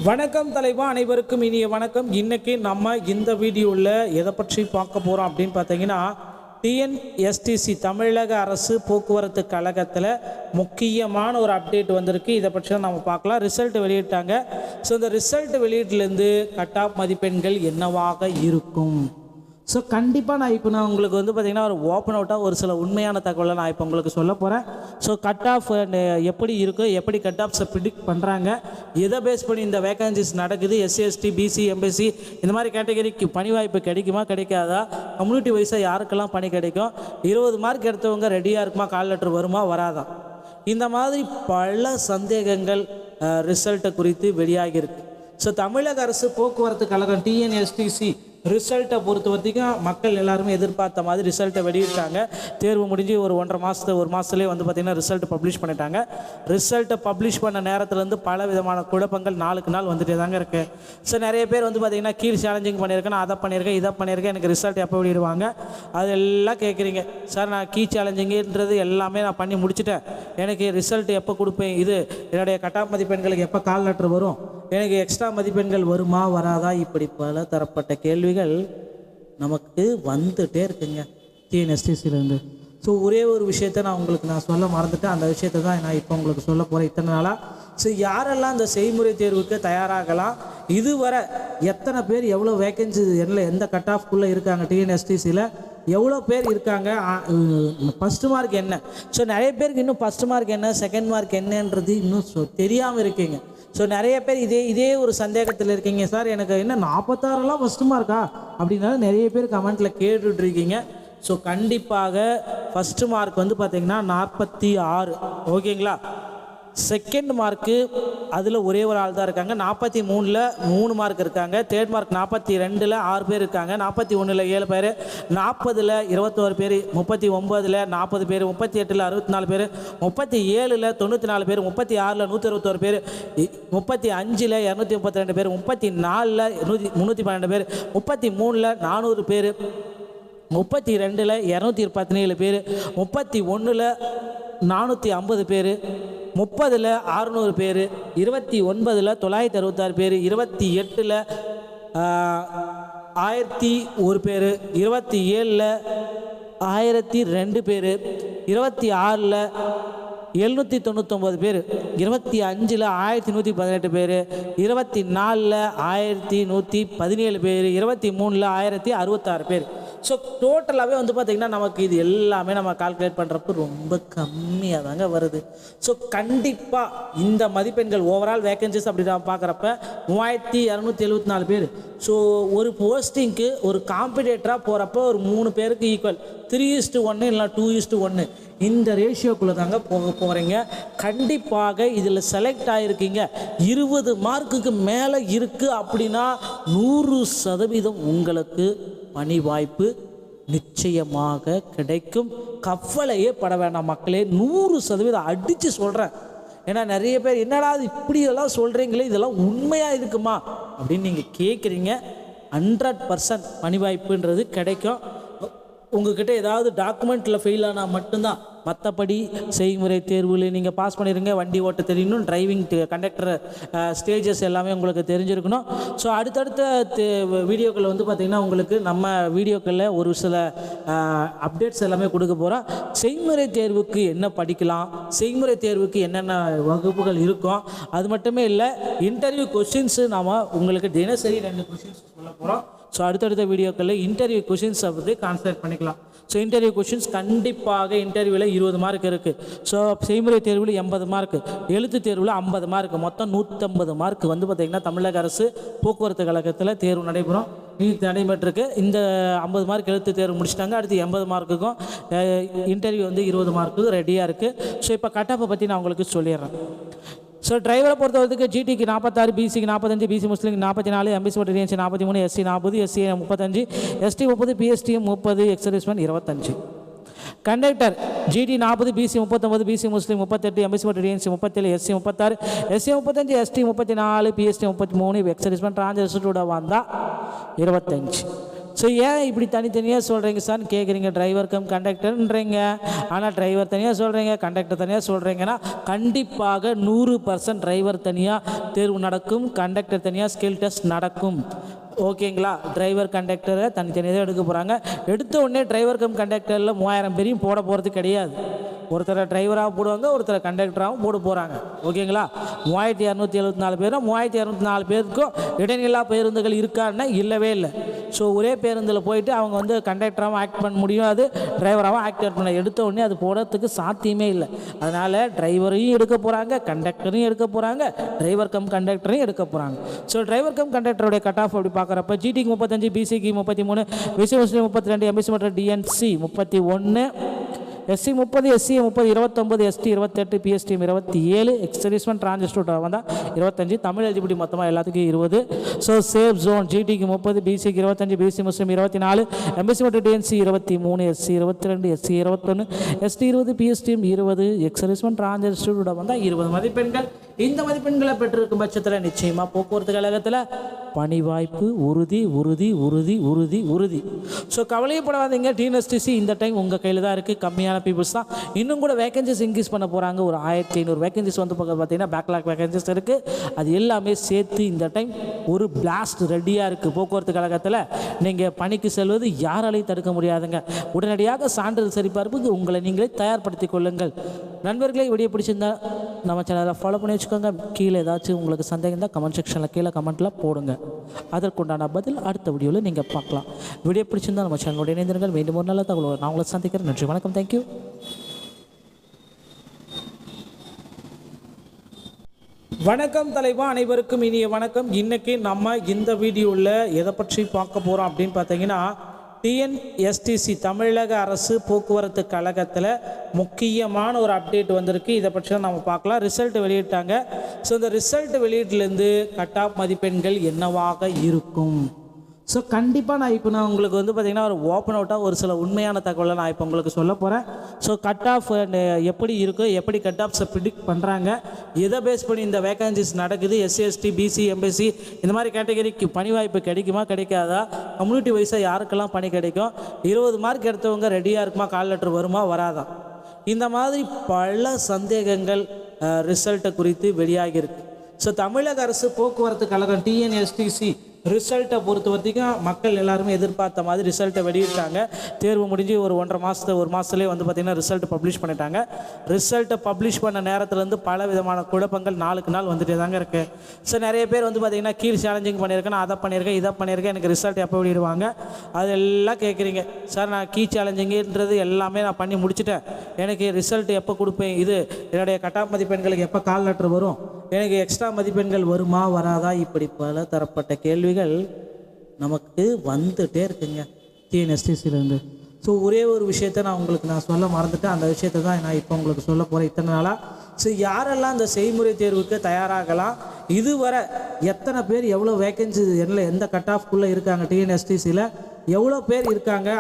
வணக்கம் தலைவா, அனைவருக்கும் இனிய வணக்கம். இன்னைக்கு நம்ம இந்த வீடியோவில் எதை பற்றி பார்க்க போகிறோம் அப்படின்னு பார்த்தீங்கன்னா, டிஎன்எஸ்டிசி தமிழக அரசு போக்குவரத்து கழகத்தில் முக்கியமான ஒரு அப்டேட் வந்திருக்கு. இதை பற்றி தான் நம்ம பார்க்கலாம். ரிசல்ட் வெளியிட்டாங்க. ஸோ இந்த ரிசல்ட் வெளியீட்டிலேருந்து கட் ஆஃப் மதிப்பெண்கள் என்னவாக இருக்கும்? ஸோ கண்டிப்பாக நான் உங்களுக்கு பார்த்திங்கன்னா ஒரு ஓப்பன் அவுட்டாக ஒரு சில உண்மையான தகவலை நான் இப்போ உங்களுக்கு சொல்ல போகிறேன். ஸோ கட் ஆஃப் எப்படி இருக்குது, எப்படி கட் ஆஃப்ஸை ப்ரிடிக்ட் பண்ணுறாங்க, எதை பேஸ் பண்ணி இந்த வேகன்சிஸ் நடக்குது, எஸ்சி எஸ்டி பிசி எம்பிசி இந்த மாதிரி கேட்டகரிக்கு பணி வாய்ப்பு கிடைக்குமா கிடைக்காதா, கம்யூனிட்டி வைஸாக யாருக்கெல்லாம் பணி கிடைக்கும், 20 மார்க் எடுத்தவங்க ரெடியாக இருக்குமா, கால் லெட்டர் வருமா வராதா, இந்த மாதிரி பல சந்தேகங்கள் ரிசல்ட்டை குறித்து வெளியாகியிருக்கு. ஸோ தமிழக அரசு போக்குவரத்து கழகம் டிஎன்எஸ்டிசி ரிசல்ட்டை பொறுத்த வரைக்கும் மக்கள் எல்லாருமே எதிர்பார்த்த மாதிரி ரிசல்ட்டை வெளியிட்டாங்க. தேர்வு முடிஞ்சு ஒரு 1.5 மாதத்துலேயே பார்த்திங்கன்னா ரிசல்ட் பப்ளிஷ் பண்ணிட்டாங்க. ரிசல்ட்டை பப்ளிஷ் பண்ண நேரத்துலேருந்து பல விதமான குழப்பங்கள் நாளுக்கு நாள் வந்துட்டே தாங்க இருக்குது. ஸோ நிறைய பேர் பார்த்திங்கன்னா கீழ் சேலஞ்சிங் பண்ணியிருக்கேன், நான் அதை பண்ணியிருக்கேன், இதை பண்ணியிருக்கேன், எனக்கு ரிசல்ட் எப்போ வெளியிடுவாங்க அதெல்லாம் கேட்குறீங்க. சார் நான் கீழ் சேலஞ்சிங்கிறது எல்லாமே நான் பண்ணி முடிச்சுட்டேன், எனக்கு ரிசல்ட் எப்போ கொடுப்பேன், இது என்னுடைய கட் ஆஃப் மதிப்பெண்களுக்கு எப்போ கால் லெட்டர் வரும், எனக்கு எக்ஸ்ட்ரா மதிப்பெண்கள் வருமா வராதா, இப்படி பல தரப்பட்ட கேள்விகள் நமக்கு வந்துட்டே இருக்குங்க டிஎன்எஸ்டிசிலேருந்து. ஸோ ஒரே ஒரு விஷயத்தை நான் சொல்ல மறந்துட்டேன். அந்த விஷயத்தை தான் நான் இப்போ உங்களுக்கு சொல்ல போகிறேன் இத்தனை நாளாக. ஸோ யாரெல்லாம் இந்த செய்முறை தேர்வுக்கு தயாராகலாம், இதுவரை எத்தனை பேர் எவ்வளோ வேக்கன்சி எந்த கட் ஆஃப்குள்ளே இருக்காங்க, டிஎன்எஸ்டிசியில் எவ்வளோ பேர் இருக்காங்க, ஃபஸ்ட்டு மார்க் என்ன. ஸோ நிறைய பேருக்கு இன்னும் ஃபஸ்ட்டு மார்க் என்ன செகண்ட் மார்க் என்னன்றது இன்னும் தெரியாமல் இருக்கீங்க. ஸோ நிறைய பேர் இதே ஒரு சந்தேகத்தில் இருக்கீங்க. சார் எனக்கு என்ன 46 ஃபஸ்ட்டு மார்க்கா அப்படின்னாலும் நிறைய பேர் கமெண்ட்டில் கேட்டுட்ருக்கீங்க. ஸோ கண்டிப்பாக ஃபஸ்ட்டு மார்க் பார்த்திங்கன்னா 46, ஓகேங்களா. செகண்ட் மார்க்கு அதில் ஒரே ஒரு ஆள் தான் இருக்காங்க. 43ல் 3 மார்க் இருக்காங்க. தேர்ட் மார்க் 42ல் 6 பேர் இருக்காங்க. 41ல் 7 பேர், 40ல் 21 பேர், 39ல் 40 பேர், 38ல் 64 பேர், 37ல் 94 பேர், 36ல் 121 பேர், 35ல் 232 பேர், 34ல் 312 பேர், 33ல் 400 பேர், 32ல் 217 பேர், 31ல் 450 பேர், 30ல் 600 பேர், 29ல் 966 பேர், 28ல் 1001 பேர், 27ல் 1002 பேர், 26ல் 799 பேர், 25ல் 1118 பேர், 24ல் 1117 பேர், 23ல் 1066 பேர். ஸோ டோட்டலாகவே பார்த்திங்கன்னா நமக்கு இது எல்லாமே நம்ம கால்குலேட் பண்ணுறப்போ ரொம்ப கம்மியாக தாங்க வருது. ஸோ கண்டிப்பாக இந்த மதிப்பெண்கள் ஓவரால் வேக்கன்சிஸ் அப்படி நான் பார்க்குறப்ப 3274 பேர். ஸோ ஒரு போஸ்டிங்க்கு ஒரு காம்படிட்டராக போகிறப்ப ஒரு 3 பேருக்கு ஈக்குவல் 3:1 இல்லை 2:1 இந்த ரேஷியோக்குள்ளே தாங்க போகிறீங்க. கண்டிப்பாக இதில் செலக்ட் ஆகிருக்கீங்க, 20 மார்க்குக்கு மேலே இருக்குது அப்படின்னா 100% உங்களுக்கு பணி வாய்ப்பு நிச்சயமாக கிடைக்கும். கவலையே பட வேண்டாம் மக்களே, 100% அடித்து சொல்கிறேன். ஏன்னா நிறைய பேர் என்னடா இப்படியெல்லாம் சொல்கிறீங்களே, இதெல்லாம் உண்மையாக இருக்குமா அப்படின்னு நீங்கள் கேட்குறீங்க. 100% பணி வாய்ப்புன்றது கிடைக்கும். உங்கள்கிட்ட ஏதாவது டாக்குமெண்ட்டில் ஃபெயில் ஆனால் மட்டும்தான், மற்றபடி செய்முறை தேர்வில் நீங்கள் பாஸ் பண்ணிடுங்க. வண்டி ஓட்ட தெரியணும், டிரைவிங் கண்டக்டர் ஸ்டேஜஸ் எல்லாமே உங்களுக்கு தெரிஞ்சிருக்கணும். ஸோ அடுத்தடுத்த வீடியோக்களில் பார்த்திங்கன்னா உங்களுக்கு நம்ம வீடியோக்களில் ஒரு சில அப்டேட்ஸ் எல்லாமே கொடுக்க போகிறோம். செய்முறை தேர்வுக்கு என்ன படிக்கலாம், செய்முறை தேர்வுக்கு என்னென்ன வகுப்புகள் இருக்கும், அது மட்டுமே இல்லை இன்டர்வியூ கொஷின்ஸு நாம் உங்களுக்கு தினசரி 2 கொஷின்ஸ் சொல்ல போகிறோம். ஸோ அடுத்தடுத்த வீடியோக்களில் இன்டர்வியூ கொஷின்ஸை கான்சன்ட்ரேட் பண்ணிக்கலாம். ஸோ இன்டர்வியூ கொஷின்ஸ் கண்டிப்பாக இன்டர்வியூவில் 20 மார்க் இருக்குது. ஸோ செய்முறை தேர்வில் 80 மார்க், எழுத்து தேர்வில் 50 மார்க், மொத்தம் 150 மார்க் பார்த்திங்கன்னா தமிழக அரசு போக்குவரத்து கழகத்தில் தேர்வு நடைபெறும். நடைபெற்றிருக்கு. இந்த 50 மார்க் எழுத்து தேர்வு முடிச்சிட்டாங்க. அடுத்து 80 மார்க்குக்கும் இன்டர்வியூ 20 மார்க்கு ரெடியாக இருக்குது. ஸோ இப்போ கட் ஆஃபை பற்றி நான் உங்களுக்கு சொல்லிடுறேன். ஸோ டிரைவரை பொறுத்தவரைக்கும் ஜிடிக்கு 46, பிசிக்கு 45, பிசி முஸ்லீம் 44, எம்பிசி மற்றும் DNC 43, SC 40, SC 35, ST 30, PSTM 30, ex serviceman 25. Conductor GT 40, BC 39, BC Muslim 38, MBC மற்றும் DNC 37, SC 36, SC 35, ST 34, PST 33, ex serviceman டிரான்ஸ்ஜெண்டரோட வந்தால் 25. ஸோ ஏன் இப்படி தனித்தனியாக சொல்கிறீங்க சார்னு கேட்குறீங்க. டிரைவர் கம் கண்டக்டர்ன்றீங்க, ஆனால் டிரைவர் தனியாக சொல்கிறீங்க, கண்டக்டர் தனியாக சொல்கிறீங்கன்னா கண்டிப்பாக 100% டிரைவர் தனியாக தேர்வு நடக்கும், கண்டக்டர் தனியாக ஸ்கில் டெஸ்ட் நடக்கும். ஓகேங்களா? டிரைவர் கண்டக்டரை தனித்தனியாக தான் எடுக்க போகிறாங்க. எடுத்த உடனே டிரைவர் கம் கண்டக்டரில் 3000 பேரையும் போட போகிறது கிடையாது. ஒருத்தரை டிரைவராக போடுவாங்க, ஒருத்தரை கண்டக்டராகவும் போட போகிறாங்க. ஓகேங்களா? 3274 பேரும் 3204 பேருக்கும் இடைநிலா பேருந்துகள் இருக்கான்னா இல்லவே இல்லை. ஸோ ஒரே பேருந்தில் போயிட்டு அவங்க வந்து கண்டக்டராகவும் ஆக்ட் பண்ண முடியாது, டிரைவராகவும் ஆக்ட் பண்ண எடுத்த உடனே அது போடுறதுக்கு சாத்தியமே இல்லை. அதனால் டிரைவரையும் எடுக்க போகிறாங்க, கண்டக்டரையும் எடுக்க போகிறாங்க, டிரைவர் கம் கண்டக்டரையும் எடுக்க போகிறாங்க. ஸோ டிரைவர் கம் கண்டக்டருடைய கட் ஆஃப் அப்படி பார்க்குறப்ப ஜிடிக்கு 35, பிசிக்கு 33, பிசி முஸ்லீம் 32, எம்பிசி மற்றும் DNC 31, SC 30, SC 30, 29, ST 28, PST 27, ex serviceman transgender வந்தால் 25, தமிழ் எலிஜிபிலிட்டி மொத்தமாக எல்லாத்துக்கும் 20. ஸோ சேஃப் ஜோன் ஜிடிக்கு 30, பிசிக்கு 25, பிசி முஸ்லீம் 24, எம்பிசி மற்றும் டிஎன்சி 23, எஸ்சி 22, எஸ்சி 21, எஸ்டி 20, பிஎஸ்டியும் 20, எக்ஸர்வீஸ்மேன் டிரான்ஸ்ஜெஸ்டர் வந்தால் 20 மதிப்பெண்கள். இந்த மதிப்பெண்களை பெற்றிருக்கும் பட்சத்தில் நிச்சயமாக போக்குவரத்து கழகத்தில் பணி வாய்ப்பு உறுதி உறுதி உறுதி உறுதி உறுதி. ஸோ கவலையப்படாதீங்க, டிஎன்எஸ்டிசி இந்த டைம் உங்கள் கையில் தான் இருக்குது. கம்மியான பீப்புள்ஸ் தான். இன்னும் கூட வேகன்சிஸ் இன்க்ரீஸ் பண்ண போகிறாங்க. ஒரு 1500 வேகன்சிஸ் வந்து பார்த்தீங்கன்னா பேக்லாக் வேகன்சிஸ் இருக்குது. அது எல்லாமே சேர்த்து இந்த டைம் ஒரு பிளாஸ்ட் ரெடியாக இருக்குது. போக்குவரத்து கழகத்தில் நீங்கள் பணிக்கு செல்வது யாராலையும் தடுக்க முடியாதுங்க. உடனடியாக சான்றிதழ் சரிபார்ப்புக்கு உங்களை நீங்களே தயார்படுத்திக் கொள்ளுங்கள். நண்பர்களே, வீடியோ பிடிச்சிருந்தா நம்ம சேனலை ஃபாலோ பண்ணி வச்சுக்கோங்க. கீழே ஏதாச்சும் உங்களுக்கு சந்தேகம் தான் கமெண்ட் செக்ஷனில் கீழே கமெண்ட்டில் போடுங்க. அதற்குண்டான பதில் அடுத்த வீடியோவில் நீங்கள் பார்க்கலாம். வீடியோ பிடிச்சிருந்தால் நம்ம சேனலோட இணைந்திருங்கள். மீண்டும் ஒரு நல்ல தகவல் நான் உங்களை சந்திக்கிறேன். நன்றி, வணக்கம், தேங்க்யூ. வணக்கம் தலைவா, அனைவருக்கும் இனிய வணக்கம். இன்றைக்கி நம்ம இந்த வீடியோவில் எதை பற்றி பார்க்க போகிறோம் அப்படின்னு பார்த்தீங்கன்னா, டிஎன்எஸ்டிசி தமிழக அரசு போக்குவரத்து கழகத்தில் முக்கியமான ஒரு அப்டேட் வந்திருக்கு. இதை பற்றி தான் நம்ம பார்க்கலாம். ரிசல்ட் வெளியிட்டாங்க. ஸோ இந்த ரிசல்ட் வெளியீட்டிலேருந்து கட் ஆஃப் மதிப்பெண்கள் என்னவாக இருக்கும்? ஸோ கண்டிப்பாக நான் உங்களுக்கு வந்து பார்த்திங்கன்னா ஒரு ஓப்பன் அவுட்டாக ஒரு சில உண்மையான தகவலை நான் இப்போ உங்களுக்கு சொல்ல போகிறேன். ஸோ கட் ஆஃப் எப்படி இருக்குது, எப்படி கட் ஆஃப்ஸை ப்ரிடிக்ட் பண்ணுறாங்க, எதை பேஸ் பண்ணி இந்த வேகன்சிஸ் நடக்குது, எஸ்சி எஸ்டி பிசி எம்பிசி இந்த மாதிரி கேட்டகரிக்கு பணி வாய்ப்பு கிடைக்குமா கிடைக்காதா, கம்யூனிட்டி வைஸாக யாருக்கெல்லாம் பணி கிடைக்கும், 20 மார்க் எடுத்தவங்க ரெடியாக இருக்குமா, கால் லெட்டர் வருமா வராதா, இந்த மாதிரி பல சந்தேகங்கள் ரிசல்ட்டை குறித்து வெளியாகியிருக்கு. ஸோ தமிழக அரசு போக்குவரத்து கழகம் டிஎன்எஸ்டிசி ரிசல்ட்டை பொறுத்த வரைக்கும் மக்கள் எல்லாருமே எதிர்பார்த்த மாதிரி ரிசல்ட்டை வெளியிட்டாங்க. தேர்வு முடிஞ்சு ஒரு 1.5 மாதத்துலேயே வந்து பார்த்திங்கன்னா ரிசல்ட் பப்ளிஷ் பண்ணிட்டாங்க. ரிசல்ட்டை பப்ளிஷ் பண்ண நேரத்துலேருந்து பல விதமான குழப்பங்கள் நாளுக்கு நாள் வந்துட்டே தாங்க இருக்குது. ஸோ நிறைய பேர் வந்து பார்த்திங்கன்னா கீழ் சேலஞ்சிங் பண்ணியிருக்கேன், நான் அதை பண்ணியிருக்கேன், இதை பண்ணியிருக்கேன், எனக்கு ரிசல்ட் எப்போ வெளியிடுவாங்க அதெல்லாம் கேட்குறீங்க. சார் நான் கீழ் சேலஞ்சிங்கிறது எல்லாமே நான் பண்ணி முடிச்சுட்டேன், எனக்கு ரிசல்ட் எப்போ கொடுப்பேன், இது என்னுடைய கட் ஆஃப் மதிப்பெண்களுக்கு எப்போ கால் லெட்டர் வரும், எனக்கு எக்ஸ்ட்ரா மதிப்பெண்கள் வருமா வராதா, இப்படி பல தரப்பட்ட கேள்விகள் நமக்கு வந்துட்டே இருக்குங்க டிஎன்எஸ்டிசிலேருந்து. ஸோ ஒரே ஒரு விஷயத்தை நான் சொல்ல மறந்துட்டேன். அந்த விஷயத்தை தான் நான் இப்போ உங்களுக்கு சொல்ல போகிறேன் இத்தனை நாளாக. ஸோ யாரெல்லாம் இந்த செய்முறை தேர்வுக்கு தயாராகலாம், இதுவரை எத்தனை பேர் எவ்வளோ வேகன்சி எந்த கட் ஆஃப்குள்ளே இருக்காங்க, டிஎன்எஸ்டிசியில் எவ்வளோ பேர் இருக்காங்க,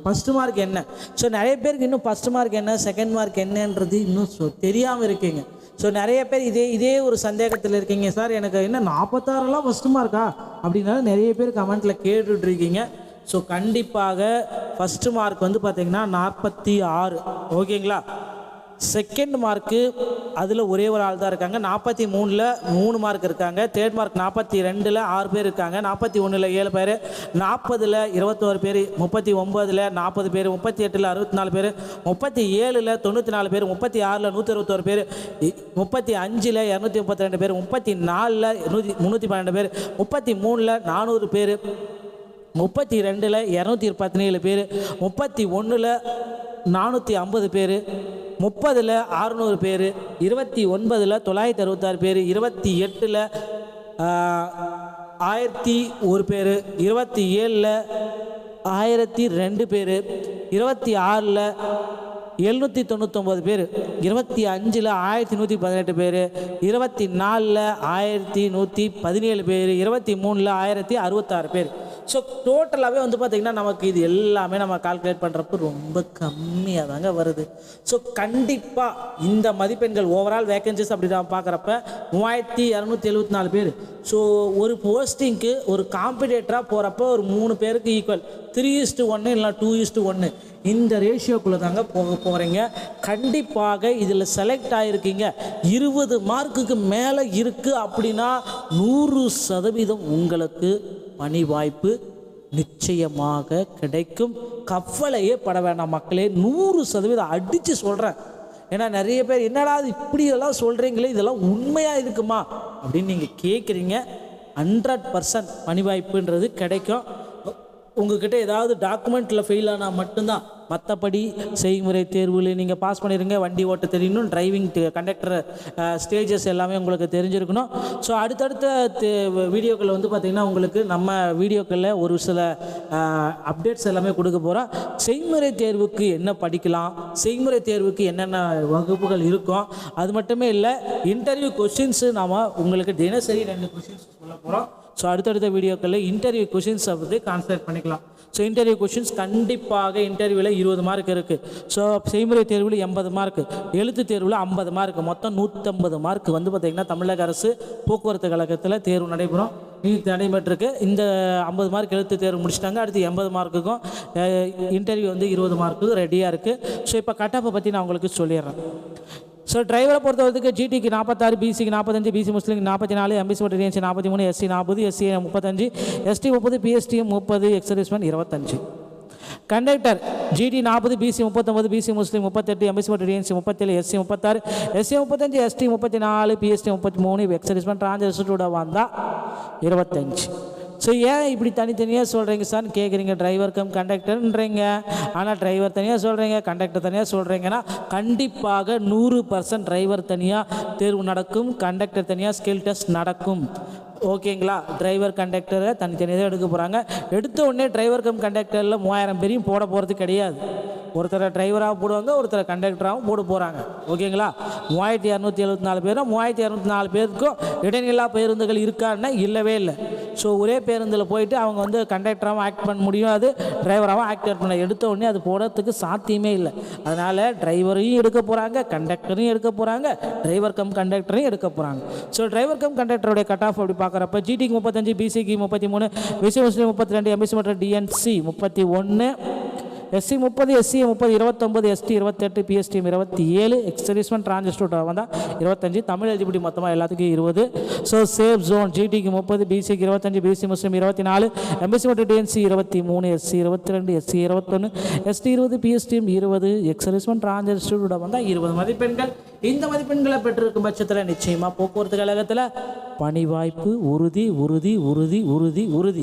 ஃபஸ்ட்டு மார்க் என்ன. ஸோ நிறைய பேருக்கு இன்னும் ஃபஸ்ட்டு மார்க் என்ன செகண்ட் மார்க் என்னன்றது இன்னும் தெரியாமல் இருக்கீங்க. ஸோ நிறைய பேர் இதே ஒரு சந்தேகத்தில் இருக்கீங்க. சார் எனக்கு என்ன 46 ஃபஸ்ட்டு மார்க்கா அப்படின்னாலும் நிறைய பேர் கமெண்ட்டில் கேட்டுட்ருக்கீங்க. ஸோ கண்டிப்பாக ஃபஸ்ட்டு மார்க் வந்து பார்த்திங்கன்னா 46. ஓகேங்களா? செகண்ட் மார்க்கு அதில் ஒரே ஒரு ஆள் தான் இருக்காங்க. 43ல் 3 மார்க் இருக்காங்க. தேர்ட் மார்க் 42ல் 6 பேர் இருக்காங்க. 41ல் 7 பேர், 40ல் 21 பேர், 39ல் 40 பேர், 38ல் 64 பேர், 37ல் 94 பேர், 36ல் 121 பேர், 35ல் 232 பேர், 34ல் 312 பேர், 33ல் 400 பேர், 32ல் 217 பேர், 31ல் 450 பேர், 30ல் 600 பேர், 29ல் 966 பேர், 28ல் 1001 பேர், 27ல் 1002 பேர், 26ல் 799 பேர், 25ல் 1118 பேர், 24ல் 1117 பேர், 23ல் 1066 பேர். ஸோ டோட்டலாகவே வந்து பார்த்திங்கன்னா நமக்கு இது எல்லாமே நம்ம கால்குலேட் பண்ணுறப்போ ரொம்ப கம்மியாக தாங்க வருது. ஸோ கண்டிப்பாக இந்த மதிப்பெண்கள் ஓவரால் வேகன்சிஸ் அப்படி தான் பார்க்குறப்ப 3274 பேர். ஸோ ஒரு போஸ்டிங்க்கு ஒரு காம்படிட்டராக போகிறப்ப ஒரு 3 பேருக்கு ஈக்குவல் 3:1 இல்லை 2:1 இந்த ரேஷியோக்குள்ளே தாங்க போகிறீங்க. கண்டிப்பாக இதில் செலக்ட் ஆகிருக்கீங்க 20 மார்க்குக்கு மேலே இருக்குது அப்படின்னா 100% உங்களுக்கு பணி வாய்ப்பு நிச்சயமாக கிடைக்கும். கவலையே பட வேண்டாம் மக்களே, 100% அடித்து சொல்கிறேன். ஏன்னா நிறைய பேர் என்னடா இப்படியெல்லாம் சொல்கிறீங்களே, இதெல்லாம் உண்மையாக இருக்குமா அப்படின்னு நீங்கள் கேட்குறீங்க. 100% பணி வாய்ப்புன்றது கிடைக்கும். உங்கள்கிட்ட ஏதாவது டாக்குமெண்ட்டில் ஃபெயில் ஆனால் மட்டும்தான், மற்றபடி செய்முறை தேர்வில் நீங்கள் பாஸ் பண்ணிடுங்க. வண்டி ஓட்ட தெரியணும், டிரைவிங் கண்டக்டர் ஸ்டேஜஸ் எல்லாமே உங்களுக்கு தெரிஞ்சிருக்கணும். ஸோ அடுத்தடுத்த வீடியோக்களில் வந்து பார்த்திங்கன்னா உங்களுக்கு நம்ம வீடியோக்களில் ஒரு சில அப்டேட்ஸ் எல்லாமே கொடுக்க போகிறோம். செய்முறை தேர்வுக்கு என்ன படிக்கலாம், செய்முறை தேர்வுக்கு என்னென்ன வகுப்புகள் இருக்கும், அது மட்டுமே இல்லை இன்டர்வியூ கொஷின்ஸு நாம் உங்களுக்கு தினசரி 2 கொஷின்ஸ் சொல்ல போகிறோம். ஸோ அடுத்தடுத்த வீடியோக்களில் இன்டர்வியூ கொஷின்ஸை வந்து கான்சன்ட்ரேட் பண்ணிக்கலாம். ஸோ இன்டர்வியூ கொஷின்ஸ் கண்டிப்பாக இன்டர்வியூவில் 20 மார்க் இருக்குது. ஸோ செய்முறை தேர்வில் 80 மார்க், எழுத்து தேர்வில் 50 மார்க், மொத்தம் 150 மார்க் வந்து பார்த்திங்கன்னா தமிழக அரசு போக்குவரத்து கழகத்தில் தேர்வு நடைபெறும். நடைபெற்றிருக்கு. இந்த 50 மார்க் எழுத்து தேர்வு முடிச்சிட்டாங்க. அடுத்து 80 மார்க்குக்கும் இன்டர்வியூ வந்து 20 மார்க்கு ரெடியாக இருக்குது. ஸோ இப்போ கட்டப்பை பற்றி நான் உங்களுக்கு சொல்லிடுறேன். ஸோ டிரைவரை பொறுத்தவரைக்கு ஜிடிக்கு 46, பிசிக்கு 45, பிசி முஸ்லீம் 44, எம்பிசி மற்றும் DNC 43, SC 40, SC 35, ST 30, PSTM 30, ex serviceman 25. Conductor GT 40, BC 39, BC Muslim 38, MBC மற்றும் DNC 37, SC 36, SC 35, ST 34, PST 33, ex serviceman டிரான்ஸ்ஜெண்டரோட வந்தால் 25. ஸோ ஏன் இப்படி தனித்தனியாக சொல்கிறீங்க சார்னு கேட்குறீங்க. டிரைவர் கம் கண்டக்டர்ன்றீங்க, ஆனால் டிரைவர் தனியாக சொல்கிறீங்க, கண்டக்டர் தனியாக சொல்கிறீங்கன்னா கண்டிப்பாக 100% டிரைவர் தனியாக தேர்வு நடக்கும், கண்டக்டர் தனியாக ஸ்கில் டெஸ்ட் நடக்கும். ஓகேங்களா? டிரைவர் கண்டக்டரை தனித்தனியாக தான் எடுக்க போகிறாங்க. எடுத்த உடனே டிரைவர் கம் கண்டக்டரில் 3000 பேரையும் போட போகிறது கிடையாது. ஒருத்தரை டிரைவராக போடுவாங்க, ஒருத்தரை கண்டக்டராகவும் போட போகிறாங்க. ஓகேங்களா? 3274 பேரும் 3204 பேருக்கும் இடைநிலா பேருந்துகள் இருக்கான்னா இல்லவே இல்லை. ஸோ ஒரே பேருந்தில் போயிட்டு அவங்க வந்து கண்டக்டராகவும் ஆக்ட் பண்ண முடியாது, டிரைவராகவும் ஆக்ட் பண்ண எடுத்த உடனே அது போடுறதுக்கு சாத்தியமே இல்லை. அதனால் டிரைவரையும் எடுக்க போகிறாங்க, கண்டக்டரையும் எடுக்க போகிறாங்க, டிரைவர் கம் கண்டக்டரையும் எடுக்க போகிறாங்க. ஸோ டிரைவர் கம் கண்டக்டருடைய கட் ஆஃப் அப்படி பார்க்குறப்ப ஜிடிக்கு 35, பிசிக்கு 33, பிசி முஸ்லீம் 32, எம்பிசி மற்றும் DNC 31, SC 30, SC 30, 29, ST 28, PSTM 27, ex serviceman transgender வந்தால் 25, தமிழ் எலிஜிபிலிட்டி மொத்தமாக எல்லாத்துக்கும் 20. ஸோ சேஃப் ஜோன் ஜிடிக்கு 30, பிசிக்கு 25, பிசி முஸ்லீம் 24, எம்பிசி மற்றும் DNC 23, SC 22, SC 21, ST 20, PSTM 20, ex serviceman transgender வந்தால் 20 மதிப்பெண்கள். இந்த மதிப்பெண்களை பெற்றிருக்கும் பட்சத்தில் நிச்சயமாக போக்குவரத்து கழகத்தில் பணி வாய்ப்பு உறுதி உறுதி உறுதி உறுதி உறுதி.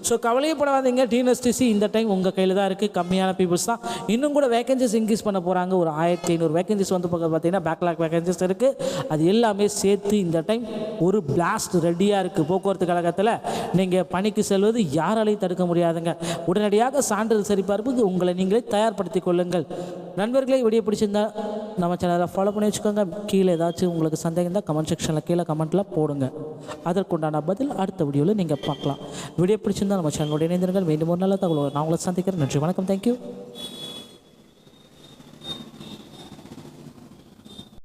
ஸோ கவலையப்படாதீங்க, டிஎன்எஸ்டிசி இந்த டைம் உங்கள் கையில் தான் இருக்குது. கம்மியான பீப்புள்ஸ் தான். இன்னும் கூட வேகன்சிஸ் இன்க்ரீஸ் பண்ண போகிறாங்க. ஒரு 1500 வேகன்சிஸ் வந்து பார்த்தீங்கன்னா பேக்லாக் வேகன்சிஸ் இருக்குது. அது எல்லாமே சேர்த்து இந்த டைம் ஒரு பிளாஸ்ட் ரெடியாக இருக்குது. போக்குவரத்து கழகத்தில் நீங்கள் பணிக்கு செல்வது யாராலையும் தடுக்க முடியாதுங்க. உடனடியாக சான்றிதழ் சரிபார்ப்புக்கு உங்களை நீங்களே தயார்படுத்திக் கொள்ளுங்கள். நண்பர்களே, வீடியோ பிடிச்சிருந்தா நம்ம சேனலை ஃபாலோ பண்ணி வச்சுக்கோங்க. கீழே ஏதாச்சும் உங்களுக்கு சந்தேகம் தான் கமெண்ட் செக்ஷனில் கீழே கமெண்ட்டில் போடுங்க. அதற்குண்டான பதில் அடுத்த வீடியோவில் நீங்கள் பார்க்கலாம். வீடியோ பிடிச்சிருந்தால் நம்ம சேனலோட இணைந்திருங்கள். மீண்டும் ஒரு நல்ல தகவல் நான் உங்களை சந்திக்கிறேன். நன்றி, வணக்கம், தேங்க்யூ.